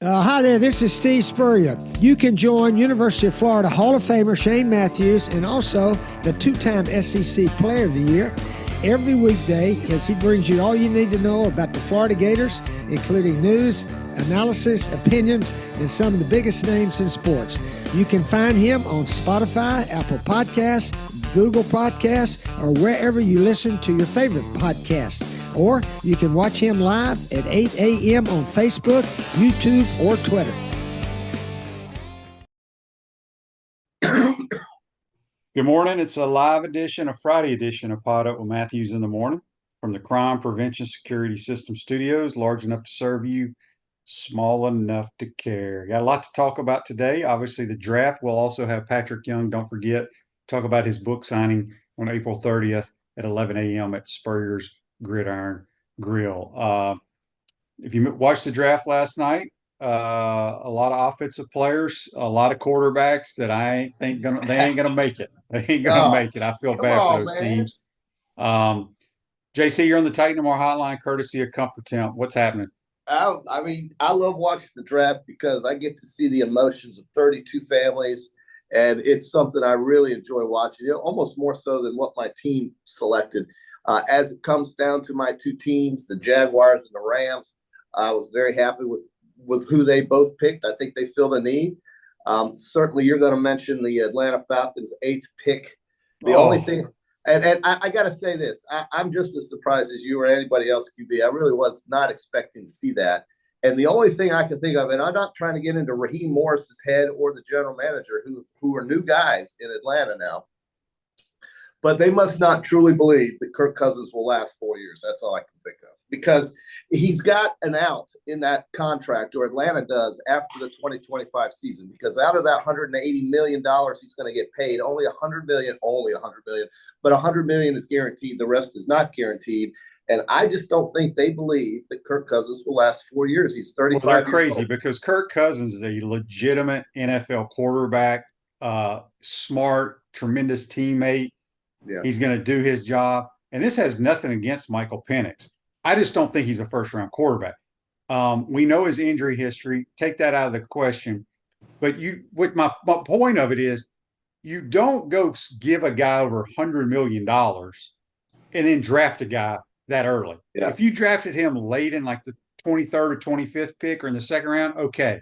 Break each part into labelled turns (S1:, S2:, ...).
S1: Hi there, this is Steve Spurrier. You can join University of Florida Hall of Famer Shane Matthews and also the two-time SEC Player of the Year every weekday as he brings you all you need to know about the Florida Gators, including news, analysis, opinions, and some of the biggest names in sports. You can find him on Spotify, Apple Podcasts, Google Podcasts, or wherever you listen to your favorite podcasts. Or you can watch him live at 8 a.m. on Facebook, YouTube, or Twitter.
S2: Good morning. It's a live edition, a Friday edition of PodUp with Matthews in the morning from the Crime Prevention Security System Studios, large enough to serve you, small enough to care. Got a lot to talk about today. Obviously, the draft. We'll also have Patric Young, don't forget, talk about his book signing on April 30th at 11 a.m. at Spurrier's Gridiron Grill. If you watched the draft last night, a lot of offensive players, a lot of quarterbacks that they ain't gonna make it. They ain't gonna make it. I feel bad for those teams. JC, you're on the Titanamore hotline, courtesy of Comfort Temp. What's happening?
S3: I mean, I love watching the draft because I get to see the emotions of 32 families, and it's something I really enjoy watching. Almost more so than what my team selected. As it comes down to my two teams, the Jaguars and the Rams, I was very happy with who they both picked. I think they filled a need. Certainly, you're going to mention the Atlanta Falcons' 8th pick. The only thing, and I got to say this, I'm just as surprised as you or anybody else could be. I really was not expecting to see that. And the only thing I can think of, and I'm not trying to get into Raheem Morris's head or the general manager, who are new guys in Atlanta now, but they must not truly believe that Kirk Cousins will last 4 years. That's all I can think of. Because he's got an out in that contract, or Atlanta does, after the 2025 season. Because out of that $180 million he's going to get paid, only $100 million, but $100 million is guaranteed. The rest is not guaranteed. And I just don't think they believe that Kirk Cousins will last 4 years. He's 35
S2: Well, they're crazy because Kirk Cousins is a legitimate NFL quarterback, smart, tremendous teammate. Yeah. He's going to do his job. And this has nothing against Michael Penix. I just don't think he's a first-round quarterback. We know his injury history. Take that out of the question. But my point of it is, you don't go give a guy over $100 million and then draft a guy that early. Yeah. If you drafted him late in like the 23rd or 25th pick or in the second round, okay.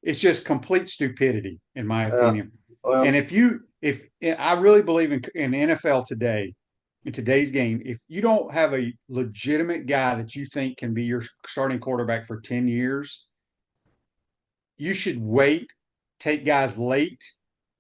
S2: It's just complete stupidity, in my opinion. Well, and if I really believe in NFL today, in today's game, if you don't have a legitimate guy that you think can be your starting quarterback for 10 years, you should wait, take guys late,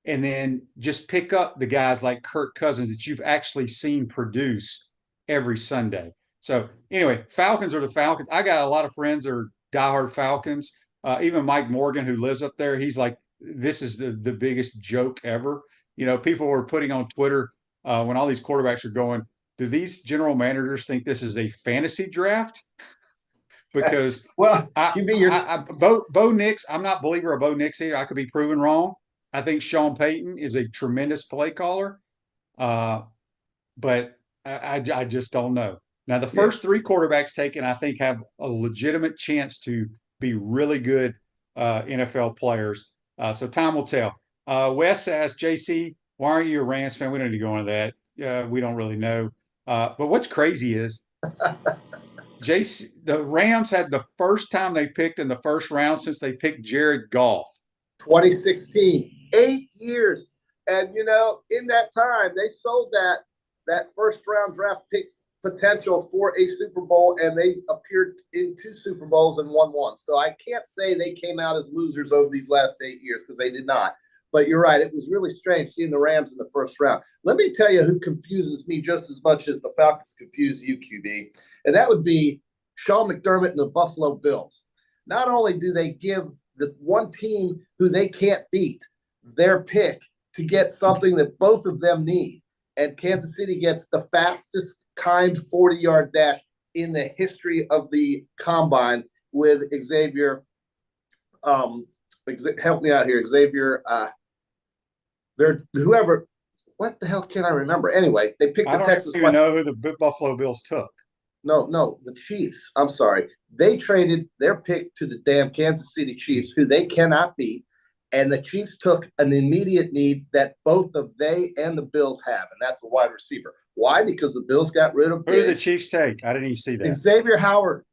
S2: and then just pick up the guys like Kirk Cousins that you've actually seen produce every Sunday. So anyway, Falcons are the Falcons. I got a lot of friends that are diehard Falcons. Even Mike Morgan, who lives up there, he's like, this is the biggest joke ever. You know, people were putting on Twitter when all these quarterbacks are going, do these general managers think this is a fantasy draft? Because
S3: Bo
S2: Nix, I'm not a believer of Bo Nix here. I could be proven wrong. I think Sean Payton is a tremendous play caller. But I just don't know. Now, the first three quarterbacks taken, I think, have a legitimate chance to be really good NFL players. So time will tell. Wes asked, JC, why aren't you a Rams fan? We don't need to go into that. We don't really know. But what's crazy is JC, the Rams had the first time they picked in the first round since they picked Jared Goff.
S3: 2016, 8 years. And, you know, in that time, they sold that first round draft pick potential for a Super Bowl, and they appeared in 2 Super Bowls and won 1. So I can't say they came out as losers over these last 8 years, because they did not. But you're right. It was really strange seeing the Rams in the first round. Let me tell you who confuses me just as much as the Falcons confuse you, QB. And that would be Sean McDermott and the Buffalo Bills. Not only do they give the one team who they can't beat their pick to get something that both of them need, and Kansas City gets the fastest timed 40-yard dash in the history of the combine with Xavier. Help me out here, Xavier. Whoever. What the hell can I remember? Anyway, they picked the Texas.
S2: I don't even know who the Buffalo Bills took.
S3: No, the Chiefs. I'm sorry. They traded their pick to the damn Kansas City Chiefs, who they cannot beat. And the Chiefs took an immediate need that both of they and the Bills have, and that's a wide receiver. Why? Because the Bills got rid of
S2: Who did the Chiefs take? I didn't even see that.
S3: Xavier Howard.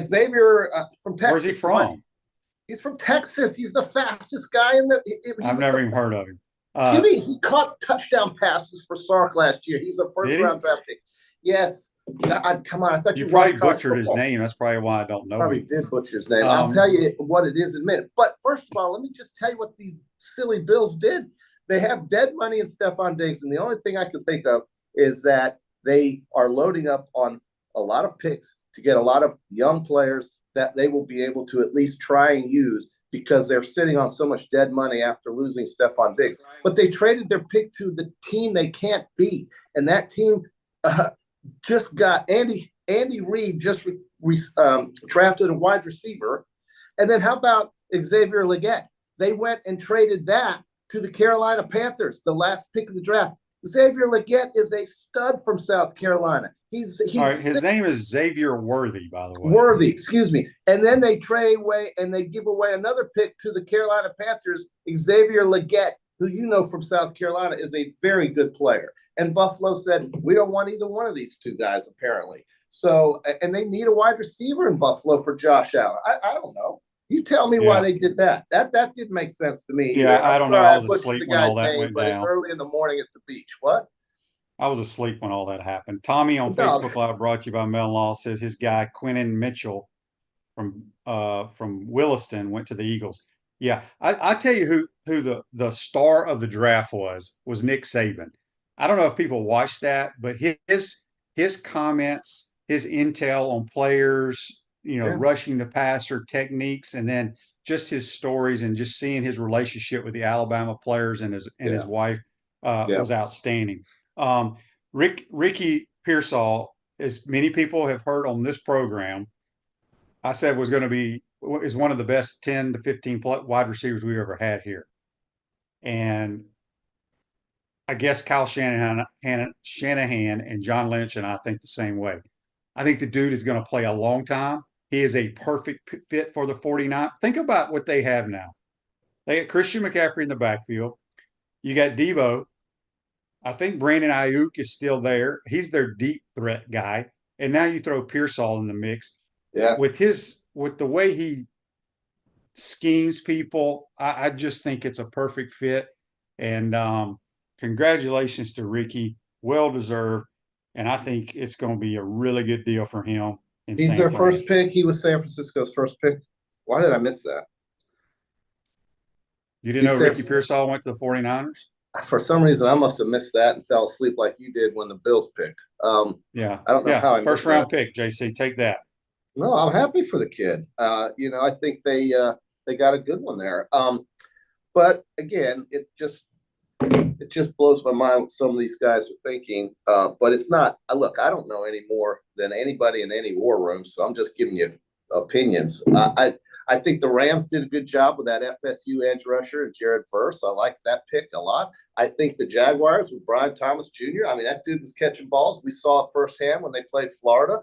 S3: Xavier from Texas.
S2: Where's he from?
S3: He's from Texas. He's the fastest guy in the.
S2: I've never even heard of him.
S3: He caught touchdown passes for Sark last year. He's a first-round draft pick. Yes. Come on. I thought
S2: you probably butchered his name. That's probably why I don't know.
S3: Probably did butcher his name. I'll tell you what it is in a minute. But first of all, let me just tell you what these silly Bills did. They have dead money in Stephon Diggs, and the only thing I can think of is that they are loading up on a lot of picks to get a lot of young players that they will be able to at least try and use because they're sitting on so much dead money after losing Stephon Diggs. But they traded their pick to the team they can't beat, and that team just got Andy Reid just drafted a wide receiver. And then how about Xavier Legette? They went and traded that to the Carolina Panthers, the last pick of the draft. Xavier Legette is a stud from South Carolina. He's
S2: all right. His name is Xavier Worthy, by the way.
S3: Worthy, excuse me. And then they trade away and they give away another pick to the Carolina Panthers. Xavier Legette, who you know from South Carolina, is a very good player. And Buffalo said, we don't want either one of these two guys, apparently. So, and they need a wide receiver in Buffalo for Josh Allen. I don't know. You tell me why they did that. That didn't make sense to me.
S2: Yeah, I don't know. I was asleep when all that went down.
S3: But it's early in the morning at the beach. What?
S2: I was asleep when all that happened. Tommy on Facebook Live, brought to you by Mel Law, says his guy Quinnen Mitchell from Williston went to the Eagles. Yeah, I tell you who the star of the draft was Nick Saban. I don't know if people watched that, but his comments, his intel on players, rushing the passer techniques, and then just his stories and just seeing his relationship with the Alabama players and his wife was outstanding. Ricky Pearsall, as many people have heard on this program, I said is one of the best 10 to 15 wide receivers we've ever had here. And I guess Kyle Shanahan and John Lynch and I think the same way. I think the dude is going to play a long time. He is a perfect fit for the 49. Think about what they have now. They got Christian McCaffrey in the backfield. You got Debo. I think Brandon Ayuk is still there. He's their deep threat guy. And now you throw Pearsall in the mix.
S3: Yeah.
S2: With the way he schemes people, I just think it's a perfect fit. And congratulations to Ricky. Well deserved. And I think it's going to be a really good deal for him.
S3: He's their first pick. He was San Francisco's first pick. Why did I miss that?
S2: You didn't know Ricky Pearsall went to the 49ers?
S3: For some reason, I must have missed that and fell asleep like you did when the Bills picked.
S2: Yeah.
S3: I don't know how I missed
S2: first round pick, JC. Take that.
S3: No, I'm happy for the kid. I think they got a good one there. But again, it just blows my mind what some of these guys are thinking. But it's not. Look, I don't know any more than anybody in any war room, so I'm just giving you opinions. I think the Rams did a good job with that FSU edge rusher and Jared Verse. I like that pick a lot. I think the Jaguars with Brian Thomas Jr. I mean, that dude was catching balls. We saw it firsthand when they played Florida.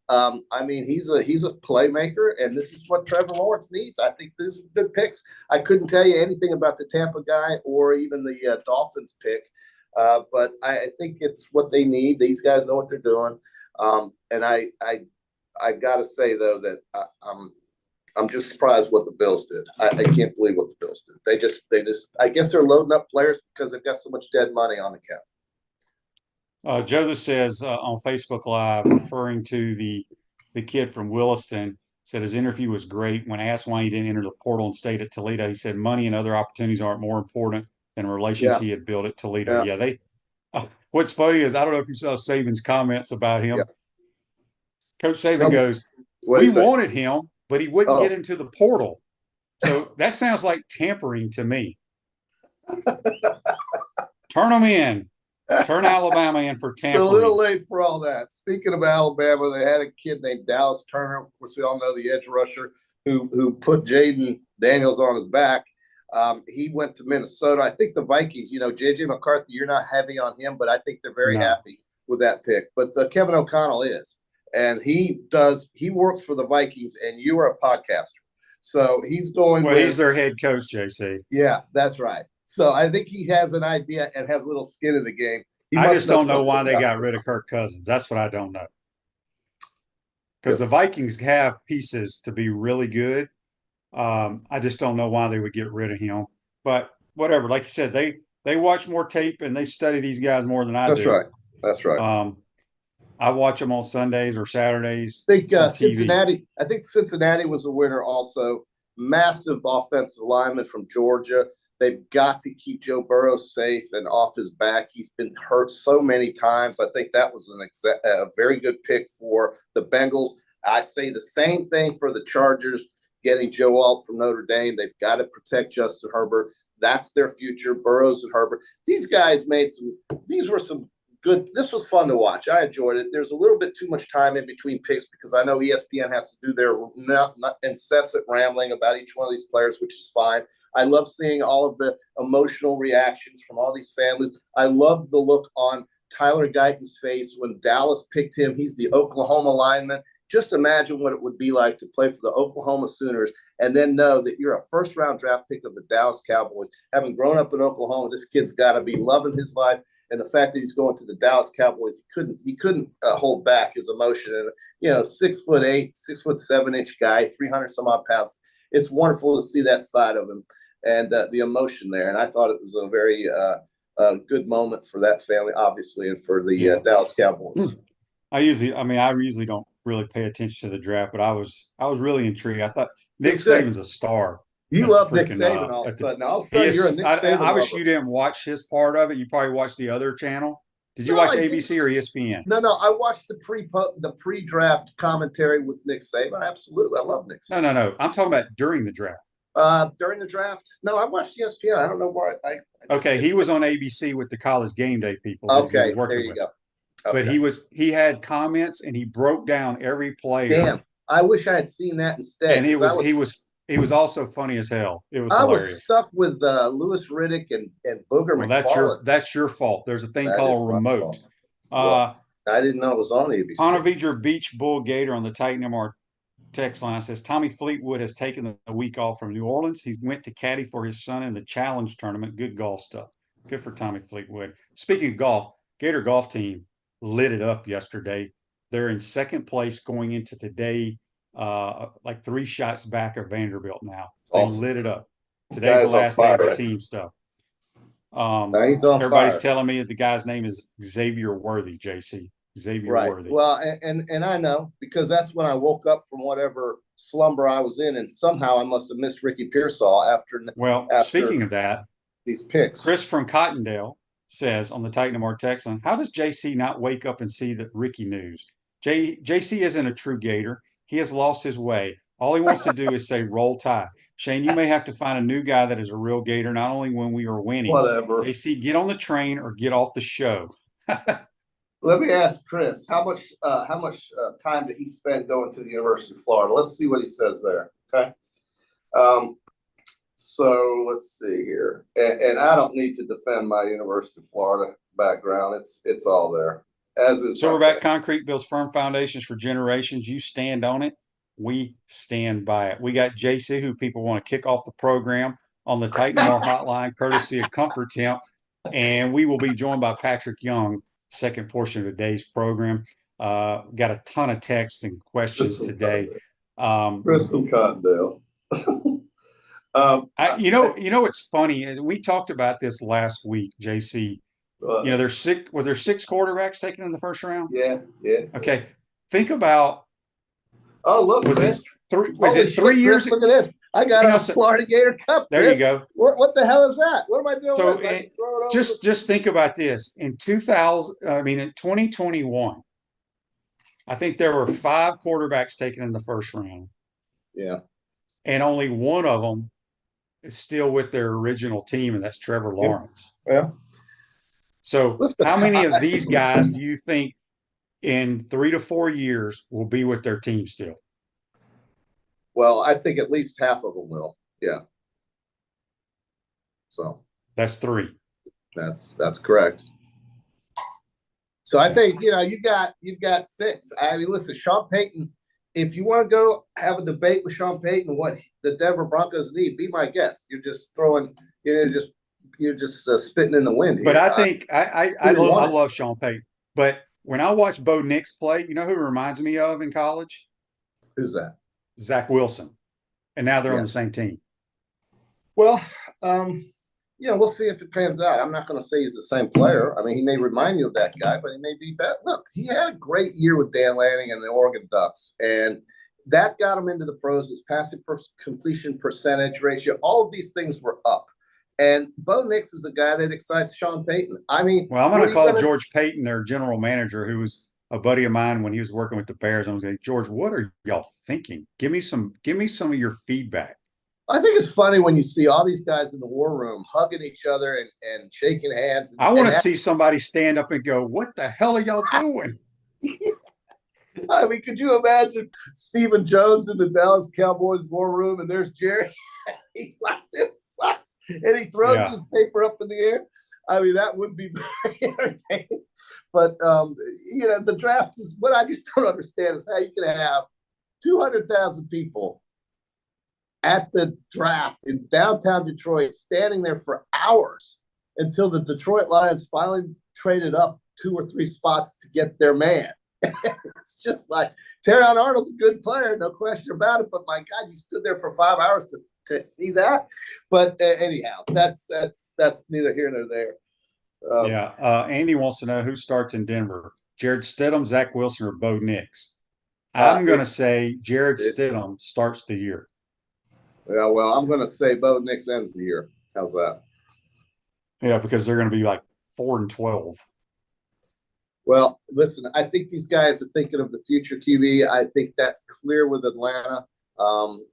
S3: He's a playmaker, and this is what Trevor Lawrence needs. I think these are good picks. I couldn't tell you anything about the Tampa guy or even the Dolphins pick, but I think it's what they need. These guys know what they're doing, and I got to say though that I'm just surprised what the Bills did. I can't believe what the Bills did. They just I guess they're loading up players because they've got so much dead money on the cap.
S2: Joseph says on Facebook Live, referring to the kid from Williston, said his interview was great. When asked why he didn't enter the portal and stayed at Toledo, he said money and other opportunities aren't more important than relations he had built at Toledo. Yeah, what's funny is I don't know if you saw Saban's comments about him. Yeah. Coach Saban goes, we wanted him, but he wouldn't get into the portal. So that sounds like tampering to me. Turn them in. Turn Alabama in for tampering.
S3: It's a little late for all that. Speaking of Alabama, they had a kid named Dallas Turner. Of course, we all know the edge rusher who put Jaden Daniels on his back. He went to Minnesota. I think the Vikings, J.J. McCarthy, you're not heavy on him, but I think they're very happy with that pick. But Kevin O'Connell is. and he works for the Vikings, and you are a podcaster. So he's going.
S2: Well, he's their head coach, JC.
S3: Yeah, that's right. So I think he has an idea and has a little skin in the game.
S2: I just don't know why they got rid of Kirk Cousins. That's what I don't know. Because the Vikings have pieces to be really good. I just don't know why they would get rid of him. But whatever, like you said, they watch more tape and they study these guys more than I do.
S3: That's right. That's right.
S2: I watch them on Sundays or Saturdays.
S3: I think Cincinnati. I think Cincinnati was a winner also. Massive offensive lineman from Georgia. They've got to keep Joe Burrow safe and off his back. He's been hurt so many times. I think that was a very good pick for the Bengals. I say the same thing for the Chargers, getting Joe Alt from Notre Dame. They've got to protect Justin Herbert. That's their future, Burrows and Herbert. These guys these were some good. This was fun to watch. I enjoyed it. There's a little bit too much time in between picks because I know ESPN has to do their not incessant rambling about each one of these players, which is fine. I love seeing all of the emotional reactions from all these families. I love the look on Tyler Guyton's face when Dallas picked him. He's the Oklahoma lineman. Just imagine what it would be like to play for the Oklahoma Sooners and then know that you're a first-round draft pick of the Dallas Cowboys. Having grown up in Oklahoma, this kid's got to be loving his life. And the fact that he's going to the Dallas Cowboys, he couldn't hold back his emotion. And 6'8", 6'7" guy, 300 some odd pounds. It's wonderful to see that side of him and the emotion there. And I thought it was a very good moment for that family, obviously, and for the Dallas Cowboys.
S2: I usually don't really pay attention to the draft, but I was really intrigued. I thought Nick Saban's a star.
S3: You love Nick Saban all of a sudden. You're a Nick Saban
S2: I wish you didn't watch his part of it. You probably watched the other channel. Did you watch ABC or ESPN?
S3: No. I watched the pre-draft commentary with Nick Saban. Absolutely, I love Nick Saban.
S2: No. I'm talking about during the draft.
S3: During the draft? No, I watched ESPN. I don't know why.
S2: Okay, he was on ABC with the College Game Day people.
S3: Okay, there you go.
S2: Okay. But he had comments and he broke down every player.
S3: Damn, I wish I had seen that instead.
S2: And he was also funny as hell. It was hilarious.
S3: I was stuck with Louis Riddick and Booger McFarland.
S2: That's your fault. There's a thing called remote.
S3: I didn't know it was on ABC.
S2: Pontevedra Beach Bull Gator on the Titan MR text line says Tommy Fleetwood has taken the week off from New Orleans. He went to caddy for his son in the challenge tournament. Good golf stuff. Good for Tommy Fleetwood. Speaking of golf, Gator golf team lit it up yesterday. They're in second place going into today, like 3 shots back of Vanderbilt now. They lit it up. Today's the last day of the team stuff. Everybody's telling me that the guy's name is Xavier Worthy, JC. Xavier Worthy.
S3: Well, and I know because that's when I woke up from whatever slumber I was in, and somehow I must have missed Ricky Pearsall after.
S2: Well, speaking of that,
S3: these picks.
S2: Chris from Cottondale says on the Titan MR text line, how does JC not wake up and see the Ricky news? JC isn't a true Gator. He has lost his way. All he wants to do is say roll tide. Shane, you may have to find a new guy that is a real Gator, not only when we are winning.
S3: Whatever.
S2: JC, get on the train or get off the show.
S3: Let me ask Chris, how much time did he spend going to the University of Florida? Let's see what he says there. Okay. So let's see here. And I don't need to defend my University of Florida background. It's all there. As is
S2: Silverback Concrete builds firm foundations for generations. You stand on it. We stand by it. We got JC, who people want to kick off the program on the Titan MR hotline, courtesy of Comfort Temp. And we will be joined by Patric Young, second portion of today's program. Got a ton of texts and questions today.
S3: Chris from Cottondale.
S2: It's funny. We talked about this last week, JC. There's 6. Was there 6 quarterbacks taken in the first round?
S3: Yeah.
S2: Okay. Think about.
S3: Oh, look,
S2: was
S3: Chris.
S2: it 3? Was it 3 years?
S3: Look at this. I got a Florida Gator Cup.
S2: There
S3: Chris.
S2: you go.
S3: What the hell is that? What am I doing?
S2: So just think about this. In 2021, I think there were 5 quarterbacks taken in the first round.
S3: Yeah.
S2: And only one of them is still with their original team, and that's Trevor Lawrence.
S3: Yeah.
S2: So how many of these guys do you think in 3 to 4 years will be with their team still?
S3: Well, I think at least half of them will. Yeah. So
S2: that's 3.
S3: That's correct. So I think, you've got 6. I mean, listen, Sean Payton, if you want to go have a debate with Sean Payton, what the Denver Broncos need, be my guest. You're just spitting in the wind here.
S2: But I think I love Sean Payton. But when I watch Bo Nix play, you know who reminds me of in college?
S3: Who's that?
S2: Zach Wilson. And now they're on the same team.
S3: Well, we'll see if it pans out. I'm not going to say he's the same player. I mean, he may remind you of that guy, but he may be better. Look, he had a great year with Dan Lanning and the Oregon Ducks, and that got him into the pros. His passing completion percentage ratio, all of these things were up. And Bo Nix is the guy that excites Sean Payton. I mean,
S2: well, I'm going to call George Payton, their general manager, who was a buddy of mine when he was working with the Bears. I'm going to say, George, what are y'all thinking? Give me some of your feedback.
S3: I think it's funny when you see all these guys in the war room hugging each other and shaking hands.
S2: I want to see somebody stand up and go, what the hell are y'all doing?
S3: I mean, could you imagine Stephen Jones in the Dallas Cowboys war room, and there's Jerry? He's like, this sucks. And he throws his paper up in the air. I mean, that would be very entertaining. But, the draft is what I just don't understand is how you can have 200,000 people at the draft in downtown Detroit standing there for hours until the Detroit Lions finally traded up 2 or 3 spots to get their man. It's just like Terrion Arnold's a good player, no question about it. But my God, you stood there for 5 hours to see that. But anyhow, that's neither here nor there.
S2: Andy wants to know who starts in Denver: Jared Stidham, Zach Wilson, or Bo Nix. I'm going to say Jared Stidham starts the year.
S3: Yeah, well, I'm going to say Bo Nix ends the year. How's that?
S2: Yeah, because they're going to be like 4-12.
S3: Well, listen, I think these guys are thinking of the future QB. I think that's clear with Atlanta.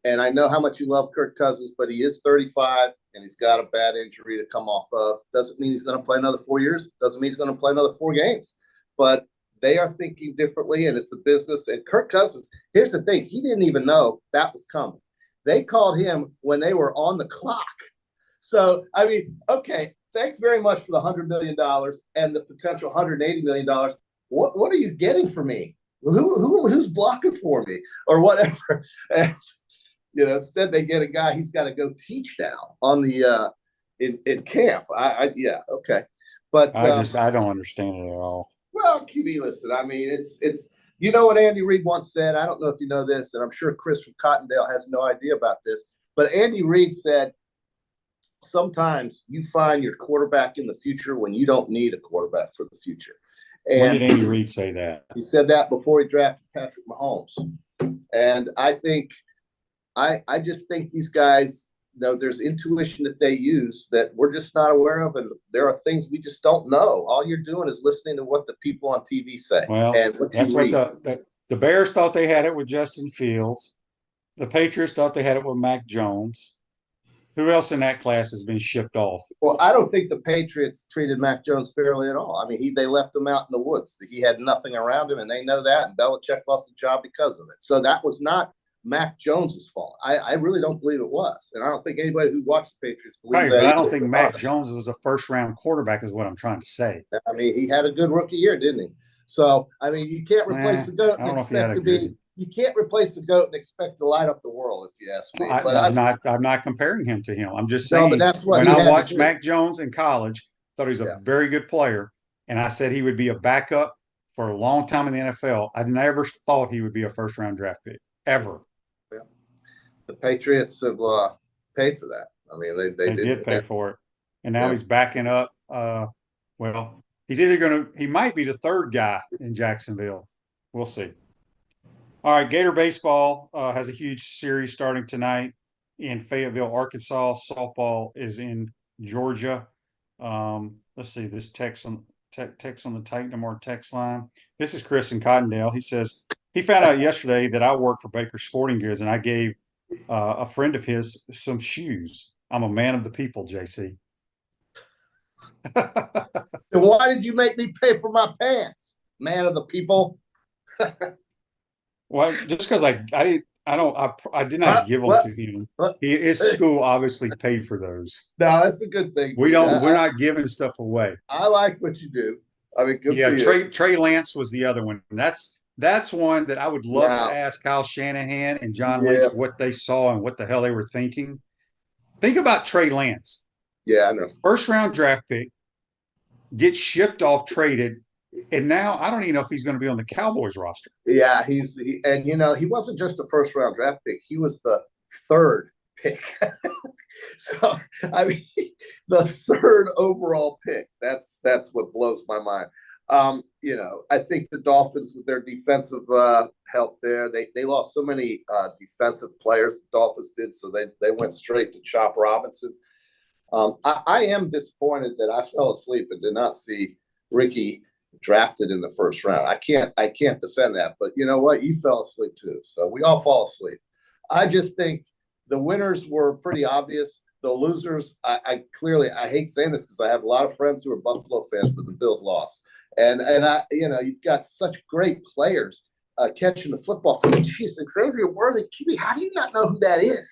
S3: And I know how much you love Kirk Cousins, but he is 35 and he's got a bad injury to come off of. Doesn't mean he's going to play another 4 years. Doesn't mean he's going to play another 4 games. But they are thinking differently, and it's a business. And Kirk Cousins, here's the thing. He didn't even know that was coming. They called him when they were on the clock. So, I mean, okay, thanks very much for the $100 million and the potential $180 million. What are you getting for me? Who's blocking for me or whatever? And, instead they get a guy he's got to go teach now on the in camp. Okay, but
S2: I don't understand it at all.
S3: Well, QB listed. I mean, it's what Andy Reid once said. I don't know if you know this, and I'm sure Chris from Cottondale has no idea about this. But Andy Reid said, sometimes you find your quarterback in the future when you don't need a quarterback for the future. And
S2: when did Andy Reid say that?
S3: He said that before he drafted Patrick Mahomes. And I think, I just think these guys, there's intuition that they use that we're just not aware of. And there are things we just don't know. All you're doing is listening to what the people on TV say.
S2: Well,
S3: and
S2: that's what the Bears thought they had it with Justin Fields. The Patriots thought they had it with Mac Jones. Who else in that class has been shipped off?
S3: Well, I don't think the Patriots treated Mac Jones fairly at all. I mean, they left him out in the woods. He had nothing around him, and they know that, and Belichick lost the job because of it. So that was not Mac Jones's fault. I really don't believe it was. And I don't think anybody who watched the Patriots believes that.
S2: But I don't think Mac Jones was a first-round quarterback is what I'm trying to say.
S3: I mean, he had a good rookie year, didn't he? So, I mean, you can't replace the GOAT and expect to be – you can't replace the GOAT and expect to light up the world, if you ask me.
S2: I'm not comparing him to him. I'm just saying,
S3: but that's what
S2: when I watched Mac Jones in college, thought he was a very good player, and I said he would be a backup for a long time in the NFL. I never thought he would be a first-round draft pick, ever.
S3: Yeah. The Patriots have paid for that. I mean, they
S2: did pay for it. And now he's backing up. Well, he might be the third guy in Jacksonville. We'll see. All right, Gator baseball has a huge series starting tonight in Fayetteville, Arkansas. Softball is in Georgia. Let's see this text on the Titan text line. This is Chris in Cottondale. He says he found out yesterday that I work for Baker Sporting Goods, and I gave a friend of his some shoes. I'm a man of the people, JC.
S3: Then why did you make me pay for my pants, man of the people?
S2: Well, just because I did not give them to him. His school obviously paid for those.
S3: No, that's a good thing.
S2: We're not giving stuff away.
S3: I like what you do. I mean, good for you.
S2: Trey Lance was the other one. That's one that I would love to ask Kyle Shanahan and John Lynch what they saw and what the hell they were thinking. Think about Trey Lance.
S3: Yeah, I know.
S2: First round draft pick, gets shipped off, traded, and now I don't even know if he's going to be on the Cowboys roster.
S3: Yeah, and he wasn't just a first round draft pick; he was the third pick. So I mean, the third overall pick. That's what blows my mind. I think the Dolphins with their defensive help there, they lost so many defensive players. The Dolphins did, so they went straight to Chop Robinson. I am disappointed that I fell asleep and did not see Ricky drafted in the first round. I can't defend that, but you know what? You fell asleep too, so we all fall asleep. I just think the winners were pretty obvious. The losers, I hate saying this because I have a lot of friends who are Buffalo fans, but the Bills lost. And you've got such great players catching the football. Jeez, Xavier Worthy, how do you not know who that is?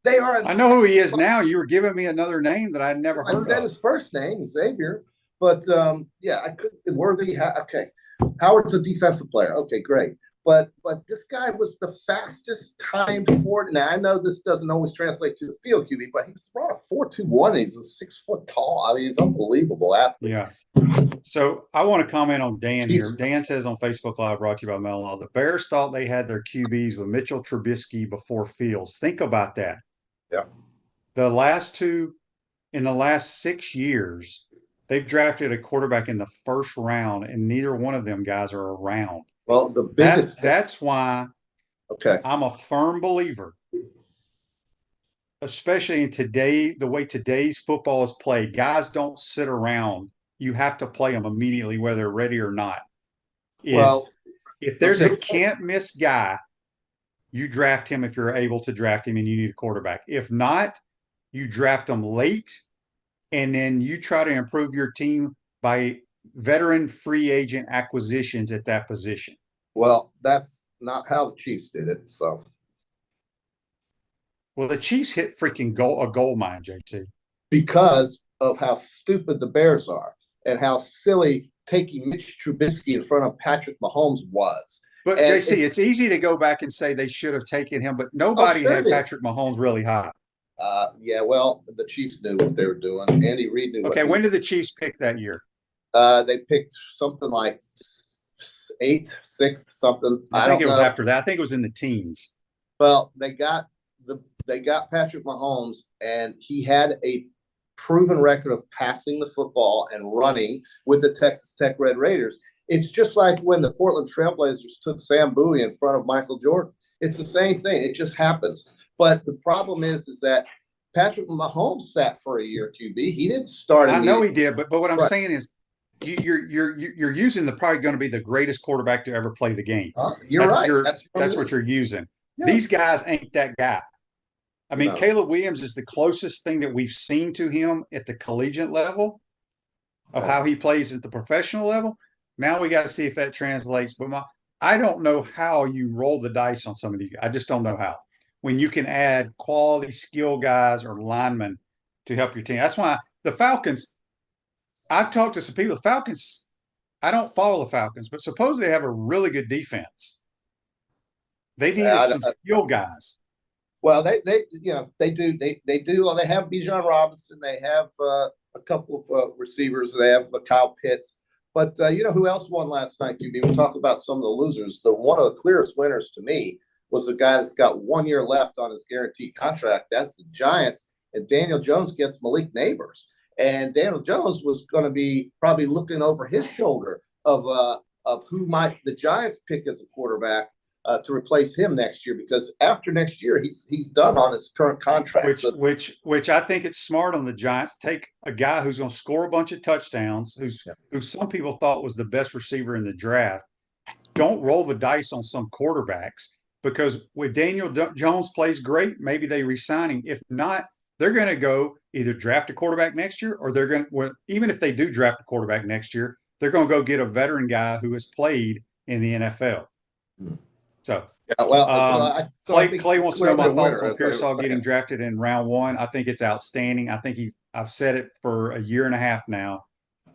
S3: They are.
S2: I know who he is now. You were giving me another name that I'd never heard of.
S3: I said his first name, Xavier, but I couldn't. Worthy. Okay, Howard's a defensive player. Okay, great. But this guy was the fastest timed forward. Now, I know this doesn't always translate to the field QB, but he's brought a 4.21. He's a 6 foot tall. I mean, it's unbelievable athlete.
S2: Yeah. So I want to comment on Dan here. Dan says on Facebook Live, brought to you by Mellon, the Bears thought they had their QBs with Mitchell Trubisky before Fields. Think about that.
S3: Yeah.
S2: The last 6 years, they've drafted a quarterback in the first round, and neither one of them guys are around.
S3: Well, the biggest
S2: that's why I'm a firm believer, especially in the way today's football is played. Guys don't sit around. You have to play them immediately, whether they're ready or not. If there's a can't miss guy, you draft him if you're able to draft him and you need a quarterback. If not, you draft him late, and then you try to improve your team by veteran free agent acquisitions at that position.
S3: Well, that's not how the Chiefs did it. So,
S2: well, the Chiefs hit freaking a gold mine, JC,
S3: because of how stupid the Bears are and how silly taking Mitch Trubisky in front of Patrick Mahomes was.
S2: But JC, it's easy to go back and say they should have taken him, but nobody had Patrick Mahomes really high.
S3: Well, the Chiefs knew what they were doing. Andy Reid knew.
S2: Okay, when did the Chiefs pick that year?
S3: They picked something like 8th, 6th, something.
S2: I think it was after that. I think it was in the teens.
S3: Well, they got Patrick Mahomes, and he had a proven record of passing the football and running with the Texas Tech Red Raiders. It's just like when the Portland Trailblazers took Sam Bowie in front of Michael Jordan. It's the same thing. It just happens. But the problem is that Patrick Mahomes sat for a year QB. He didn't start.
S2: I know he did, but what I'm saying is, you're using probably going to be the greatest quarterback to ever play the game.
S3: You're right.
S2: That's what you're using. Yeah. These guys ain't that guy. I mean, Caleb Williams is the closest thing that we've seen to him at the collegiate level of how he plays at the professional level. Now we got to see if that translates. But I don't know how you roll the dice on some of these. I just don't know how. When you can add quality skill guys or linemen to help your team. That's why the Falcons, I've talked to some people. The Falcons, I don't follow the Falcons, but suppose they have a really good defense. They needed some skill guys.
S3: Well, they do. They do. Well, they have Bijan Robinson. They have a couple of receivers. They have Kyle Pitts. But who else won last night, QB? We'll talk about some of the losers. One of the clearest winners to me was the guy that's got 1 year left on his guaranteed contract. That's the Giants. And Daniel Jones gets Malik Neighbors. And Daniel Jones was going to be probably looking over his shoulder of who might the Giants pick as a quarterback to replace him next year, because after next year he's done on his current contract.
S2: Which I think it's smart on the Giants. Take a guy who's going to score a bunch of touchdowns, who some people thought was the best receiver in the draft. Don't roll the dice on some quarterbacks, because when Daniel Jones plays great, maybe they re-sign him. If not, they're going to go either draft a quarterback next year, or they're going to, even if they do draft a quarterback next year, they're going to go get a veteran guy who has played in the NFL. So, Clay wants to know my thoughts on Pearsall getting drafted in round 1. I think it's outstanding. I think I've said it for a year and a half now.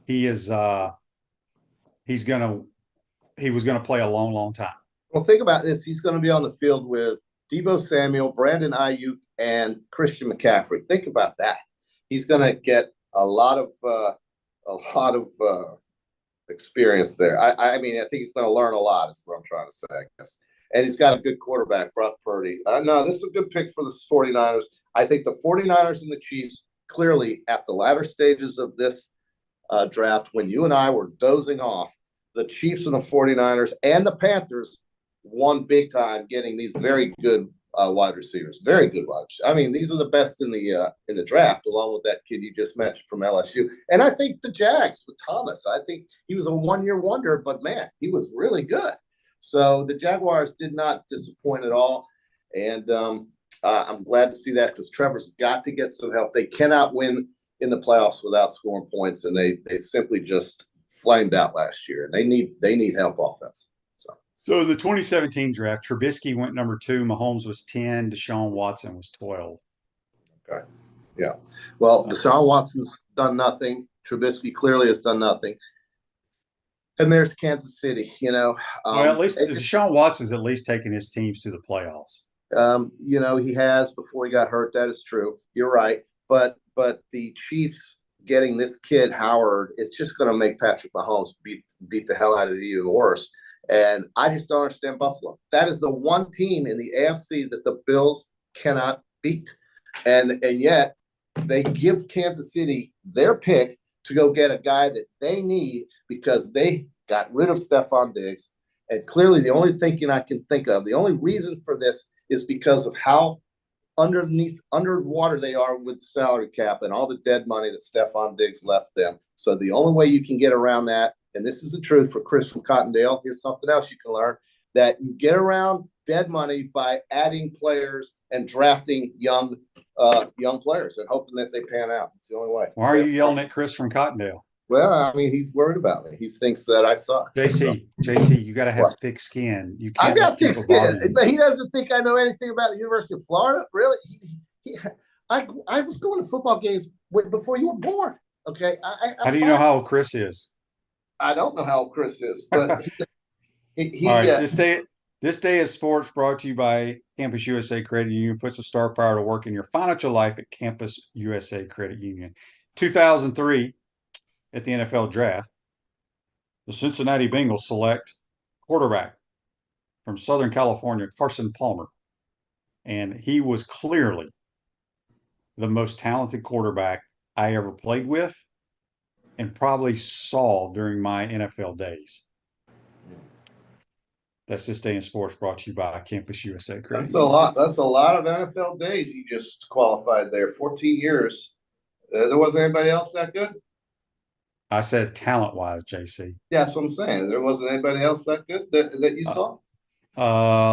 S2: He is he was going to play a long, long time.
S3: Well, think about this. He's going to be on the field with Deebo Samuel, Brandon Ayuk, and Christian McCaffrey. Think about that. He's going to get a lot of experience there. I mean, I think he's going to learn a lot. Is what I'm trying to say, I guess. And he's got a good quarterback, Brock Purdy. No, this is a good pick for the 49ers. I think the 49ers and the Chiefs clearly at the latter stages of this draft, when you and I were dozing off, the Chiefs and the 49ers and the Panthers won big time getting these very good wide receivers. Very good wide receivers. I mean, these are the best in the draft, along with that kid you just mentioned from LSU. And I think the Jags with Thomas, I think he was a one-year wonder, but man, he was really good. So the Jaguars did not disappoint at all. And I'm glad to see that because Trevor's got to get some help. They cannot win in the playoffs without scoring points, and they simply just flamed out last year. They need help offense.
S2: So the 2017 draft, Trubisky went number 2, Mahomes was 10, Deshaun Watson was 12.
S3: Okay. Yeah. Well, Deshaun Watson's done nothing. Trubisky clearly has done nothing. And there's Kansas City,
S2: well, at least Deshaun Watson's at least taken his teams to the playoffs.
S3: He has before he got hurt. That is true. You're right. But the Chiefs getting this kid Howard, it's just going to make Patrick Mahomes beat the hell out of it even worse. And I just don't understand Buffalo. That is the one team in the AFC that the Bills cannot beat. And yet they give Kansas City their pick to go get a guy that they need because they got rid of Stephon Diggs. And clearly the only thinking I can think of, the only reason for this is because of how underwater they are with the salary cap and all the dead money that Stephon Diggs left them. So the only way you can get around that, and this is the truth for Chris from Cottondale, here's something else you can learn, that you get around dead money by adding players and drafting young players and hoping that they pan out. It's the only way.
S2: Why are you yelling at Chris from Cottondale?
S3: Well, I mean, he's worried about me. He thinks that I suck.
S2: JC, you got to have thick skin. You can't.
S3: I got thick skin, but he doesn't think I know anything about the University of Florida. Really? I was going to football games before you were born. Okay.
S2: How do you know how old Chris is?
S3: I don't know how old Chris is, but
S2: all right. This day of sports brought to you by Campus USA Credit Union. Puts a star power to work in your financial life at Campus USA Credit Union. 2003, at the NFL draft, the Cincinnati Bengals select quarterback from Southern California, Carson Palmer. And he was clearly the most talented quarterback I ever played with and probably saw during my NFL days. That's This Day in Sports brought to you by Campus USA Credit.
S3: That's a lot. That's a lot of NFL days you just qualified there. 14 years. There wasn't anybody else that good?
S2: I said talent-wise, JC.
S3: Yeah, that's what I'm saying. There wasn't anybody else that good that you saw?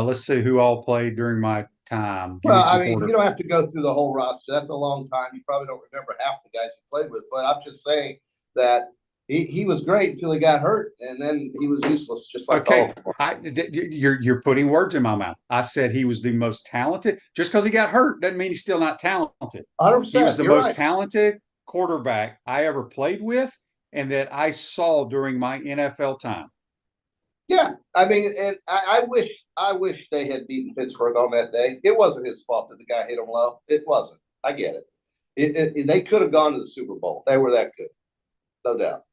S2: Let's see who all played during my time.
S3: Well, I mean, you don't have to go through the whole roster. That's a long time. You probably don't remember half the guys you played with. But I'm just saying that he was great until he got hurt, and then he was useless. Just like
S2: you're putting words in my mouth. I said he was the most talented. Just because he got hurt doesn't mean he's still not talented.
S3: 100%.
S2: He was the most talented quarterback I ever played with, and that I saw during my NFL time.
S3: Yeah, I mean, and I wish they had beaten Pittsburgh on that day. It wasn't his fault that the guy hit him low. It wasn't. I get it. They could have gone to the Super Bowl. They were that good, no doubt.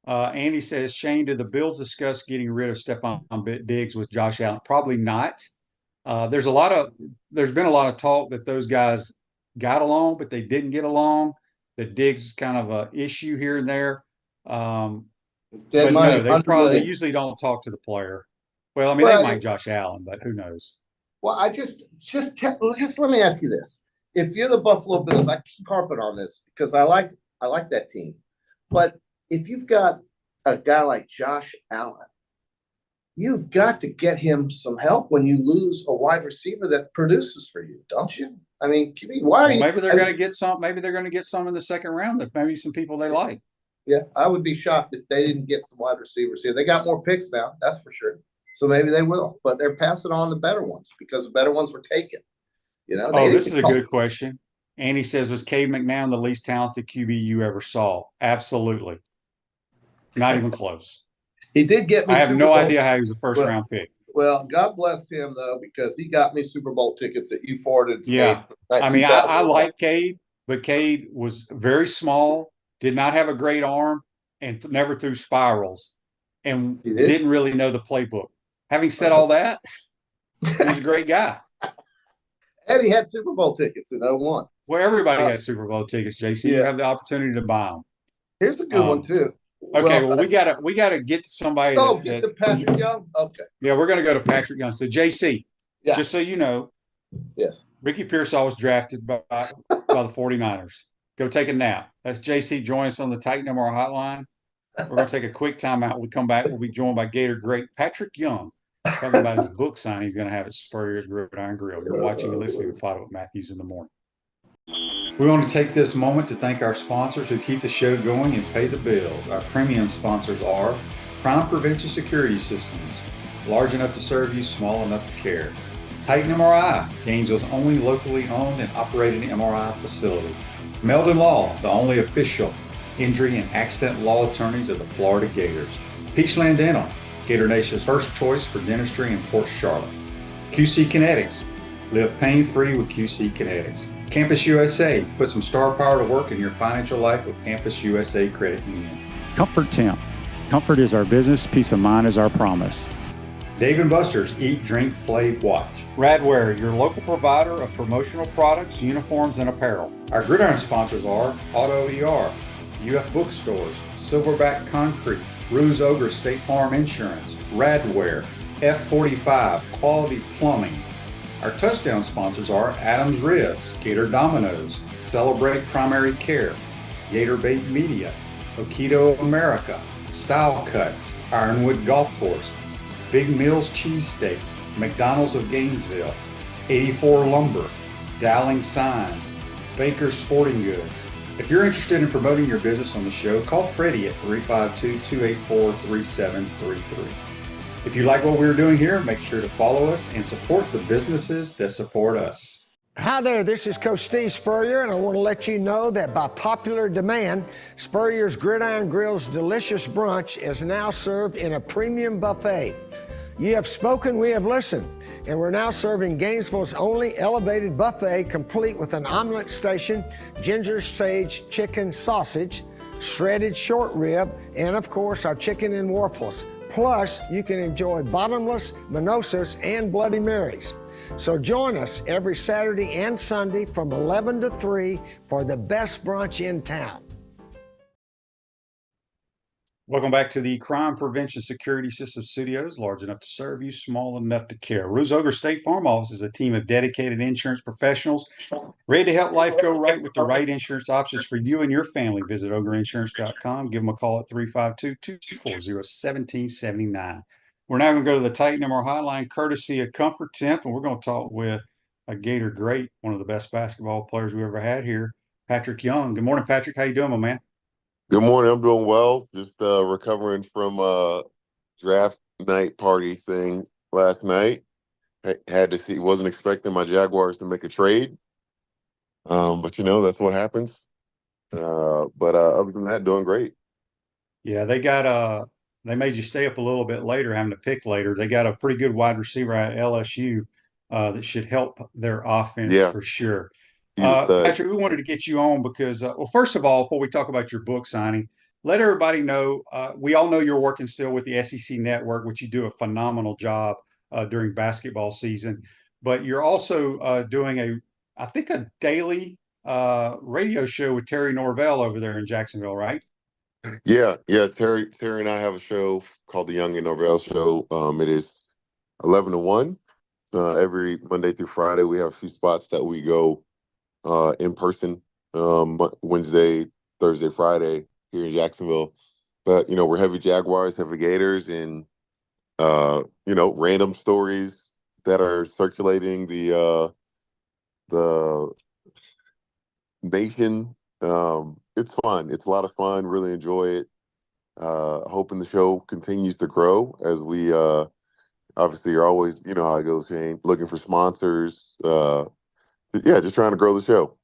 S2: Andy says, Shane, did the Bills discuss getting rid of Stephon Diggs with Josh Allen? Probably not. There's been a lot of talk that those guys got along, but they didn't get along. That Diggs kind of an issue here and there. But no, they usually don't talk to the player. Well, I mean, they might Josh Allen, but who knows? Well,
S3: just let me ask you this: if you're the Buffalo Bills, I keep harping on this because I like that team, but if you've got a guy like Josh Allen, you've got to get him some help when you lose a wide receiver that produces for you, don't you? I mean, why are you?
S2: Maybe they're going to get some. Maybe they're going to get some in the second round. That maybe some people they like.
S3: Yeah, I would be shocked if they didn't get some wide receivers here. They got more picks now, that's for sure. So maybe they will, but they're passing on the better ones because the better ones were taken.
S2: This is a good question. Andy says, was Cade McNown the least talented QB you ever saw? Absolutely. Not even close.
S3: He did get me.
S2: I have
S3: Super
S2: no
S3: Bowl.
S2: idea how he was a first-round pick.
S3: Well, God bless him though, because he got me Super Bowl tickets that you forwarded to me.
S2: I mean, I like Cade, but Cade was very small, did not have a great arm, and never threw spirals, and didn't really know the playbook. Having said all that, he was a great guy.
S3: And he had Super Bowl tickets in 01.
S2: Well, everybody has Super Bowl tickets, JC. You have the opportunity to buy them.
S3: Here's a good one too.
S2: Okay, well, we gotta get to somebody.
S3: Get to Patric Young. Okay.
S2: Yeah, we're gonna go to Patric Young. So JC, just so you know,
S3: yes,
S2: Ricky Pearsall was drafted by the 49ers. Go take a nap. That's JC. Join us on the Titan MR hotline. We're gonna take a quick timeout. When we come back, we'll be joined by Gator great Patric Young, talking about his book signing he's gonna have at Spurrier's Gridiron Grill. You're watching and listening to PodUp with Matthews in the Morning. We want to take this moment to thank our sponsors who keep the show going and pay the bills. Our premium sponsors are Crime Prevention Security Systems, large enough to serve you, small enough to care. Titan MRI, Gainesville's only locally owned and operated MRI facility. Meldon Law, the only official injury and accident law attorneys of the Florida Gators. Peachland Dental, Gator Nation's first choice for dentistry in Port Charlotte. QC Kinetics, live pain-free with QC Kinetics. Campus USA, put some star power to work in your financial life with Campus USA Credit Union.
S4: Comfort Temp. Comfort is our business, peace of mind is our promise.
S2: Dave & Buster's Eat, Drink, Play, Watch. Radware, your local provider of promotional products, uniforms, and apparel. Our Gridiron sponsors are Auto ER, UF Bookstores, Silverback Concrete, Ruse Ogre State Farm Insurance, Radware, F45, Quality Plumbing. Our touchdown sponsors are Adams Ribs, Gator Dominoes, Celebrate Primary Care, Gator Bait Media, Okido America, Style Cuts, Ironwood Golf Course, Big Mills Cheesesteak, McDonald's of Gainesville, 84 Lumber, Dowling Signs, Baker's Sporting Goods. If you're interested in promoting your business on the show, call Freddie at 352-284-3733. If you like what we're doing here, make sure to follow us and support the businesses that support us.
S1: Hi there, this is Coach Steve Spurrier, and I want to let you know that by popular demand, Spurrier's Gridiron Grill's delicious brunch is now served in a premium buffet. You have spoken, we have listened, and we're now serving Gainesville's only elevated buffet, complete with an omelet station, ginger sage chicken sausage, shredded short rib, and of course our chicken and waffles. Plus, you can enjoy bottomless mimosas and Bloody Marys. So join us every Saturday and Sunday from 11 to 3 for the best brunch in town.
S2: Welcome back to the Crime Prevention Security System Studios, large enough to serve you, small enough to care. Ruse Ogre State Farm Office is a team of dedicated insurance professionals ready to help life go right with the right insurance options for you and your family. Visit ogreinsurance.com. Give them a call at 352-240-1779. We're now going to go to the Titan MR hotline, courtesy of Comfort Temp, and we're going to talk with a Gator great, one of the best basketball players we ever had here, Patric Young. Good morning, Patric. How you doing, my man?
S5: Good morning. I'm doing well. Just recovering from draft night party thing last night. I had to see, wasn't expecting my Jaguars to make a trade. But that's what happens. But other than that, doing great.
S2: Yeah, they made you stay up a little bit later, having to pick later. They got a pretty good wide receiver at LSU that should help their offense for sure. Patric, we wanted to get you on because, well, first of all, before we talk about your book signing, let everybody know, we all know you're working still with the SEC Network, which you do a phenomenal job during basketball season, but you're also doing I think a daily radio show with Terry Norvell over there in Jacksonville, right?
S5: Yeah. Terry and I have a show called the Young and Norvell Show. It is 11 to 1 every Monday through Friday. We have a few spots that we go in person Wednesday, Thursday, Friday here in Jacksonville. But, we're heavy Jaguars, heavy Gators, and, random stories that are circulating the nation. It's fun. It's a lot of fun. Really enjoy it. Hoping the show continues to grow as we obviously are always, how it goes, Shane, looking for sponsors. Just trying to grow the show.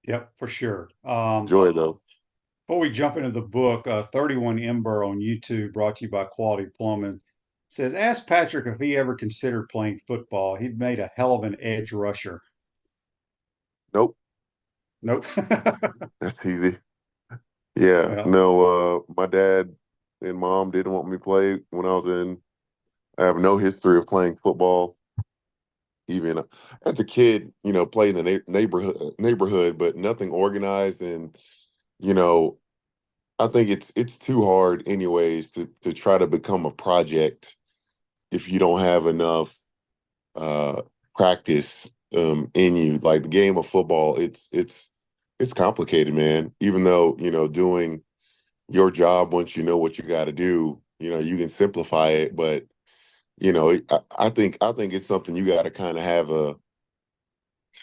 S2: Yep, for sure.
S5: Enjoy it, though.
S2: Before we jump into the book, 31 Ember on YouTube, brought to you by Quality Plumbing, says, ask Patric if he ever considered playing football. He'd made a hell of an edge rusher.
S5: Nope.
S2: Nope.
S5: That's easy. Yeah.
S2: Well,
S5: No, my dad and mom didn't want me to play when I have no history of playing football. Even as a kid, played in the neighborhood, but nothing organized. And, you know, I think it's too hard anyways to try to become a project if you don't have enough uh practice in you. Like the game of football, it's complicated, man. Even though, doing your job, once you know what you got to do, you can simplify it, but I think it's something you got to kind of have I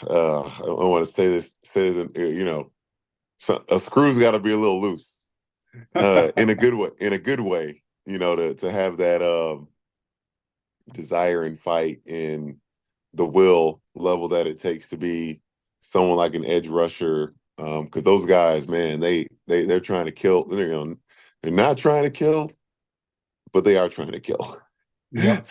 S5: don't want to say this, a screw's got to be a little loose, in a good way, to have that desire and fight and the will level that it takes to be someone like an edge rusher. Because those guys, man, they're trying to kill. They're not trying to kill, but they are trying to kill.
S2: yep.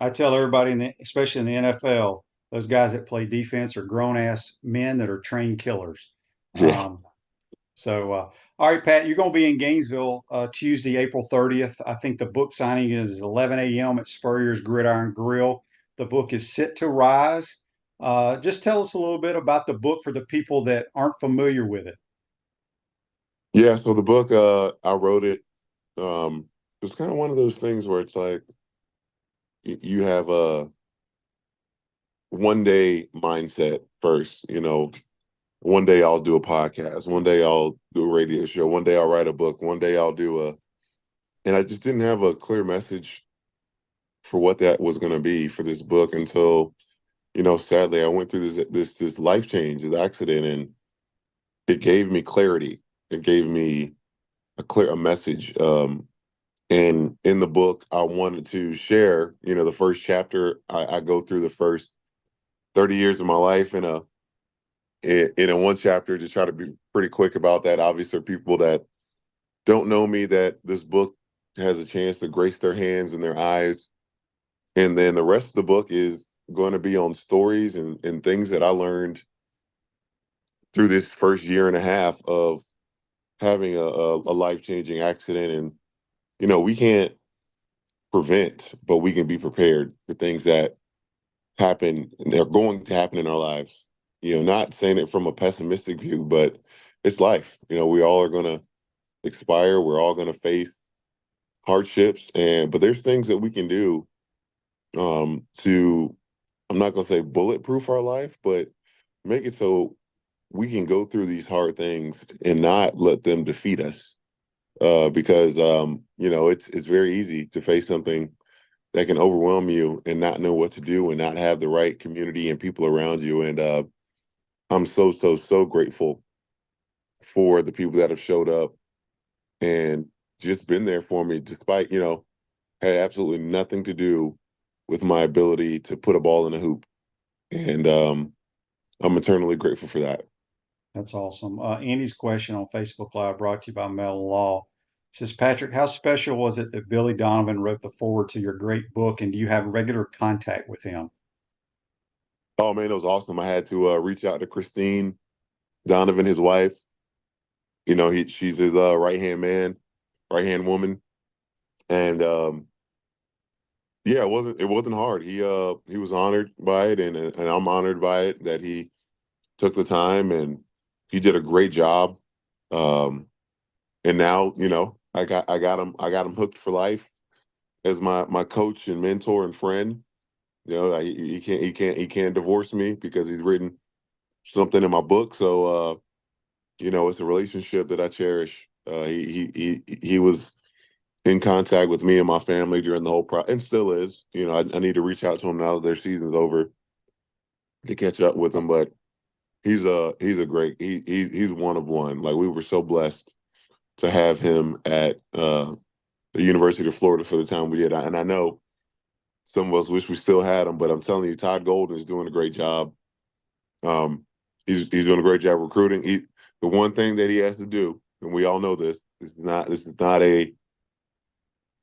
S2: I tell everybody, especially in the NFL, those guys that play defense are grown ass men that are trained killers.
S5: Yeah.
S2: All right, Pat, you're going to be in Gainesville Tuesday, April 30th. I think the book signing is 11 a.m. at Spurrier's Gridiron Grill. The book is Sit to Rise. Just tell us a little bit about the book for the people that aren't familiar with it.
S5: Yeah. So the book, I wrote it. It's kind of one of those things where it's like you have a one day mindset first. One day I'll do a podcast. One day I'll do a radio show. One day I'll write a book. One day I'll and I just didn't have a clear message for what that was going to be for this book until, sadly I went through this life change, this accident, and it gave me clarity. It gave me a message. And in the book, I wanted to share, the first chapter, I go through the first 30 years of my life in a one chapter, just try to be pretty quick about that. Obviously, people that don't know me, that this book has a chance to grace their hands and their eyes. And then the rest of the book is going to be on stories and things that I learned through this first year and a half of having a life-changing accident. And, we can't prevent, but we can be prepared for things that happen and they're going to happen in our lives. Not saying it from a pessimistic view, but it's life. We all are going to expire. We're all going to face hardships, but there's things that we can do to, I'm not going to say bulletproof our life, but make it so we can go through these hard things and not let them defeat us. Because it's very easy to face something that can overwhelm you and not know what to do and not have the right community and people around you. And I'm so, so, so grateful for the people that have showed up and just been there for me, despite, had absolutely nothing to do with my ability to put a ball in a hoop. And I'm eternally grateful for that.
S2: That's awesome. Andy's question on Facebook Live, brought to you by Metal Law, says, Patric, how special was it that Billy Donovan wrote the foreword to your great book, and do you have regular contact with him?
S5: Oh, man, it was awesome. I had to reach out to Christine Donovan, his wife. She's his right-hand woman. And yeah, it wasn't hard. He was honored by it, and I'm honored by it that he took the time, and he did a great job. And now, I got him hooked for life as my coach and mentor and friend. He can't divorce me because he's written something in my book. So it's a relationship that I cherish. He was in contact with me and my family during the whole process, and still is. I need to reach out to him now that their season's over to catch up with him. But he's a great, he's one of one. Like, we were so blessed to have him at the University of Florida for the time we did. And I know some of us wish we still had him, but I'm telling you, Todd Golden is doing a great job. He's doing a great job recruiting. The one thing that he has to do and we all know this. This is not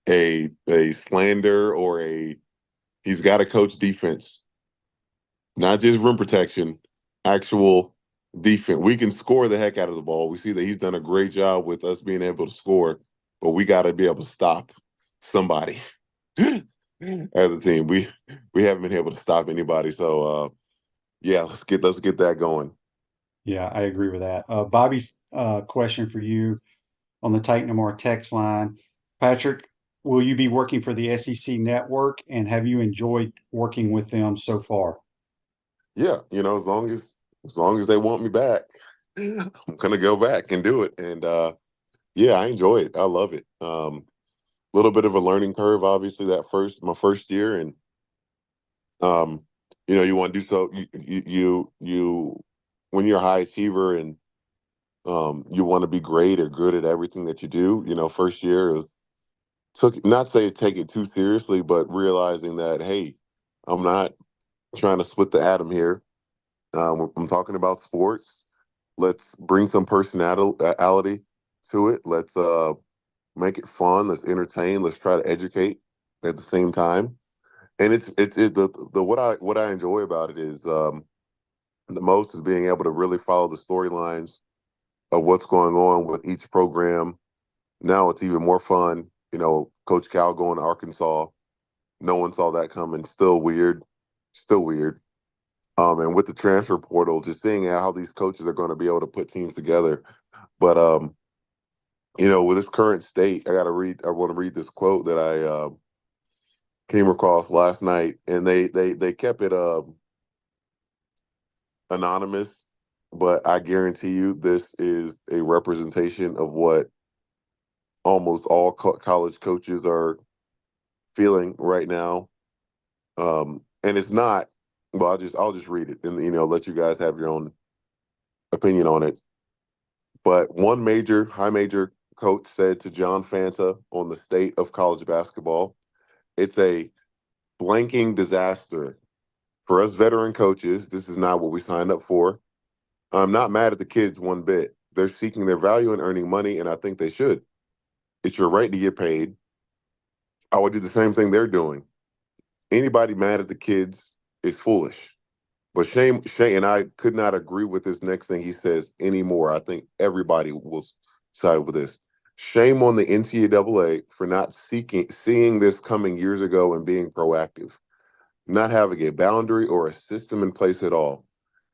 S5: a slander or a. He's got to coach defense, not just rim protection, actual defense. We can score the heck out of the ball. We see that he's done a great job with us being able to score, but we got to be able to stop somebody as a team. We haven't been able to stop anybody. So yeah, let's get that going.
S2: Yeah, I agree with that. Bobby's question for you on the Titan Tomorrow text line. Patric, will you be working for the SEC network, and have you enjoyed working with them so far?
S5: Yeah, as long as they want me back, I'm gonna go back and do it. And yeah, I enjoy it. I love it. Little bit of a learning curve, obviously, my first year, and you want to do so. You when you're a high achiever and you want to be great or good at everything that you do. First year not say take it too seriously, but realizing that, hey, I'm not trying to split the atom here. I'm talking about sports. Let's bring some personality to it. Let's make it fun. Let's entertain. Let's try to educate at the same time. And it's the what I enjoy about it is the most is being able to really follow the storylines of what's going on with each program. Now it's even more fun. Coach Cal going to Arkansas. No one saw that coming. Still weird. And with the transfer portal, just seeing how these coaches are going to be able to put teams together. But with this current state, I want to read this quote that I came across last night, and they kept it anonymous, but I guarantee you this is a representation of what almost all college coaches are feeling right now. And it's not. Well, I'll just read it and let you guys have your own opinion on it. But one high major coach said to John Fanta on the state of college basketball, "It's a blanking disaster. For us veteran coaches, this is not what we signed up for. I'm not mad at the kids one bit. They're seeking their value and earning money, and I think they should. It's your right to get paid. I would do the same thing they're doing. Anybody mad at the kids is foolish." But Shane, and I could not agree with this next thing he says anymore. I think everybody will side with this. Shame on the NCAA for not seeing this coming years ago and being proactive, not having a boundary or a system in place at all,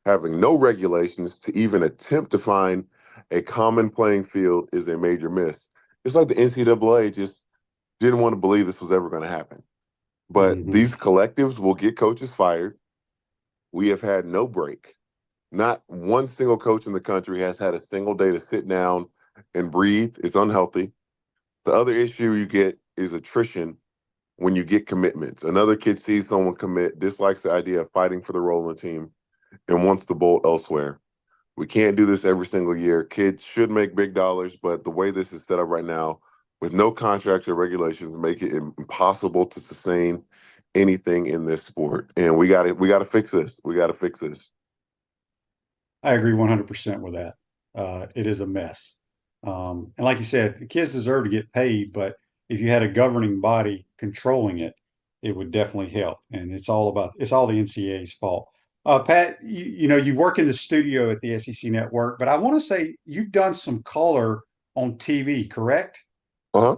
S5: having no regulations to even attempt to find a common playing field is a major miss. It's like the NCAA just didn't want to believe this was ever going to happen. But these collectives will get coaches fired. We have had no break. Not one single coach in the country has had a single day to sit down and breathe. It's unhealthy. The other issue you get is attrition when you get commitments. Another kid sees someone commit, dislikes the idea of fighting for the role in the team, and wants to bolt elsewhere. We can't do this every single year. Kids should make big dollars, but the way this is set up right now, with no contracts or regulations, make it impossible to sustain anything in this sport. And we got to fix this. We got to fix this.
S2: I agree 100% with that. It is a mess. And like you said, the kids deserve to get paid, but if you had a governing body controlling it, it would definitely help. And it's all the NCAA's fault. Pat, you work in the studio at the SEC Network, but I want to say you've done some color on TV, correct?
S5: Uh-huh.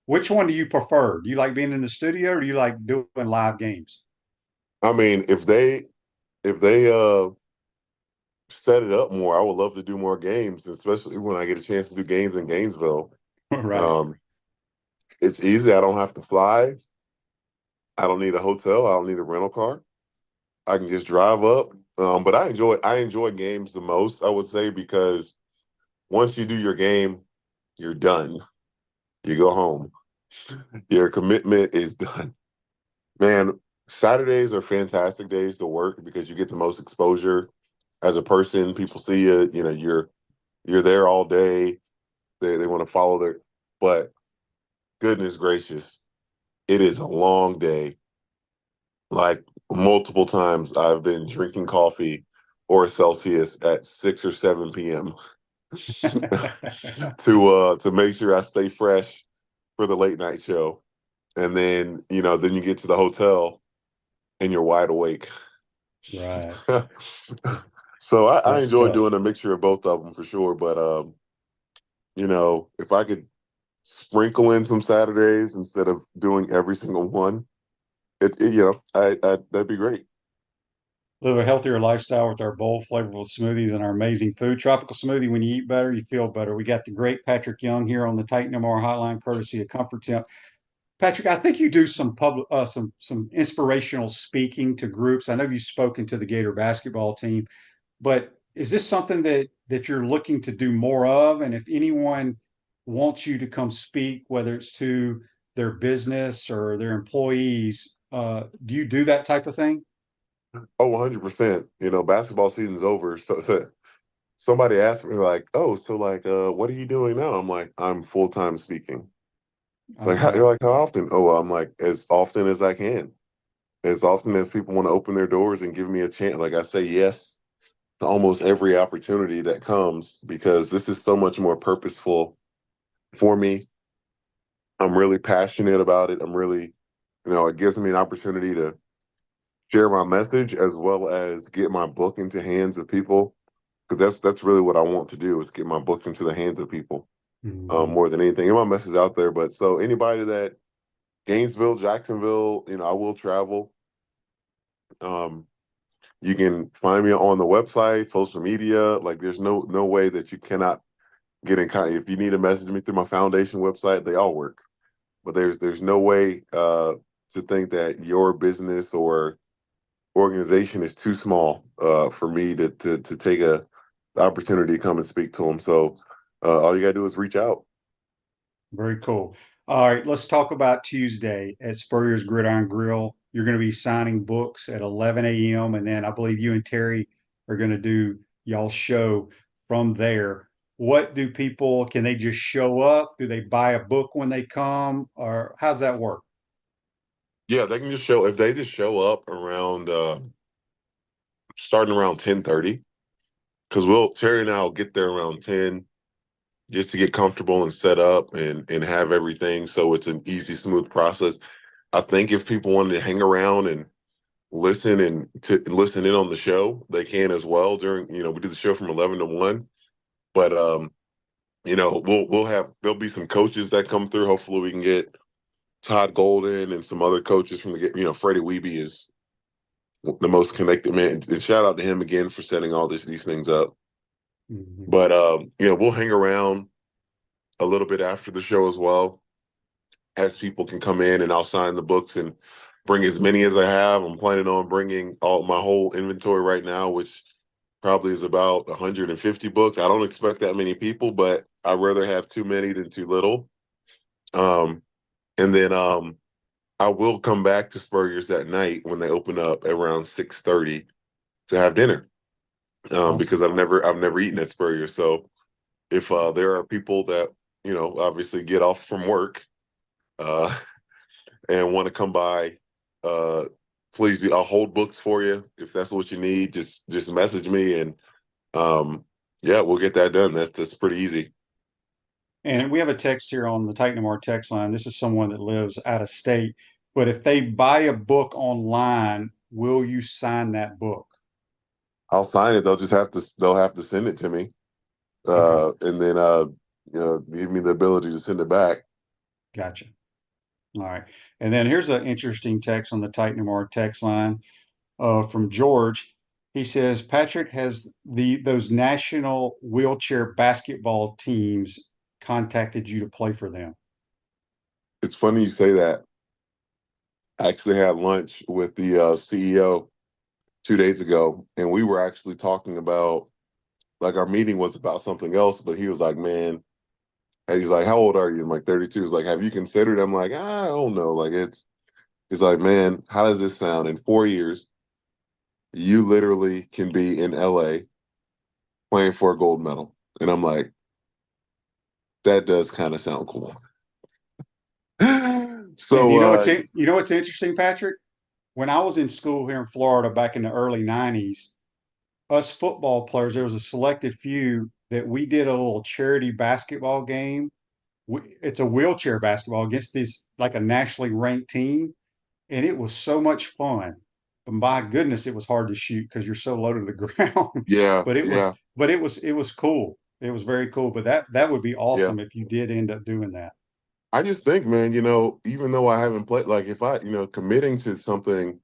S2: Which one do you prefer? Do you like being in the studio, or do you like doing live games?
S5: I mean, if they set it up more, I would love to do more games, especially when I get a chance to do games in Gainesville.
S2: Right.
S5: It's easy. I don't have to fly. I don't need a hotel. I don't need a rental car. I can just drive up. But I enjoy games the most, I would say, because once you do your game, you're done. You go home. Your commitment is done. Man, Saturdays are fantastic days to work because you get the most exposure as a person. People see you, you're there all day. They want to follow but goodness gracious, it is a long day. Like multiple times I've been drinking coffee or a Celsius at 6 or 7 p.m. to make sure I stay fresh for the late night show. And then, then you get to the hotel and you're wide awake.
S2: Right.
S5: So I
S2: That's
S5: enjoy
S2: tough.
S5: doing a mixture of both of them for sure. But, if I could sprinkle in some Saturdays instead of doing every single one, that'd be great.
S2: Live a healthier lifestyle with our bold, flavorful smoothies and our amazing food. Tropical smoothie. When you eat better, you feel better. We got the great Patric Young here on the Titan MR Hotline, courtesy of Comfort Temp. Patric, I think you do some public, some inspirational speaking to groups. I know you've spoken to the Gator basketball team, but is this something that you're looking to do more of? And if anyone wants you to come speak, whether it's to their business or their employees, do you do that type of thing?
S5: Oh, 100%. Basketball season's over. So somebody asked me like, "Oh, so like, what are you doing now?" I'm like, "I'm full-time speaking." Like,
S2: Okay.
S5: you're like, "How often?" Oh, well, I'm like, as often as I can, as often as people want to open their doors and give me a chance. Like, I say yes to almost every opportunity that comes because this is so much more purposeful for me. I'm really passionate about it. I'm really, it gives me an opportunity to share my message as well as get my book into hands of people, because that's really what I want to do, is get my book into the hands of people,
S2: Mhm.
S5: more than anything. And my message out there. But so anybody that Gainesville, Jacksonville, I will travel. Um, you can find me on the website, social media. Like, there's no way that you cannot get in contact. If you need to message me through my foundation website, they all work. But there's no way to think that your business or organization is too small for me to take the opportunity to come and speak to them. So all you gotta do is reach out.
S2: Very cool. All right, let's talk about Tuesday at Spurrier's Gridiron Grill. You're going to be signing books at 11 a.m. And then I believe you and Terry are going to do y'all's show from there. What do people, can they just show up? Do they buy a book when they come? Or how's that work?
S5: Yeah, they can just show if they just show up around starting around 10:30, because Terry and I'll get there around 10 just to get comfortable and set up and have everything so it's an easy, smooth process. I think if people wanted to hang around and listen and to listen in on the show, they can as well. During, we do the show from 11 to 1. But we'll have, there'll be some coaches that come through. Hopefully we can get Todd Golden and some other coaches from Freddie Weeby is the most connected man. And shout out to him again for setting all these things up.
S2: Mhm.
S5: But we'll hang around a little bit after the show as well, as people can come in, and I'll sign the books and bring as many as I have. I'm planning on bringing all my whole inventory right now, which probably is about 150 books. I don't expect that many people, but I'd rather have too many than too little. Um, and then I will come back to Spurrier's that night when they open up around 6:30 to have dinner, because
S2: Awesome.
S5: I've never eaten at Spurrier. So if there are people that obviously get off from work uh, and want to come by, uh, please do. I'll hold books for you if that's what you need. Just message me, and yeah, we'll get that done. That's pretty easy.
S2: And we have a text here on the Titan MR text line. This is someone that lives out of state. But if they buy a book online, will you sign that book?
S5: I'll sign it. They'll have to send it to me,
S2: Okay,
S5: and then give me the ability to send it back.
S2: gotcha. All right. And then here's an interesting text on the Titan MR text line from George. He says Patric has those national wheelchair basketball teams contacted you to play for them.
S5: It's funny you say that. I actually had lunch with the CEO 2 days ago, and we were actually talking about, like, our meeting was about something else, but he was like, "Man," and he's like, "How old are you?" I'm like, 32. He's like, "Have you considered?" I'm like, "I don't know." Like, he's like, "Man, how does this sound? In 4 years, you literally can be in LA playing for a gold medal." And I'm like, that does kind of sound cool.
S2: And
S5: So
S2: you know what's interesting, Patric? When I was in school here in Florida back in the early 90s, us football players, there was a selected few that we did a little charity basketball game. It's a wheelchair basketball against this like a nationally ranked team, and it was so much fun. But my goodness, it was hard to shoot because you're so low to the ground.
S5: Yeah,
S2: but
S5: yeah,
S2: it was cool. It was very cool. But that would be
S5: yeah.
S2: awesome if you did end up doing that.
S5: I just think, man, even though I haven't played, like if I, committing to something,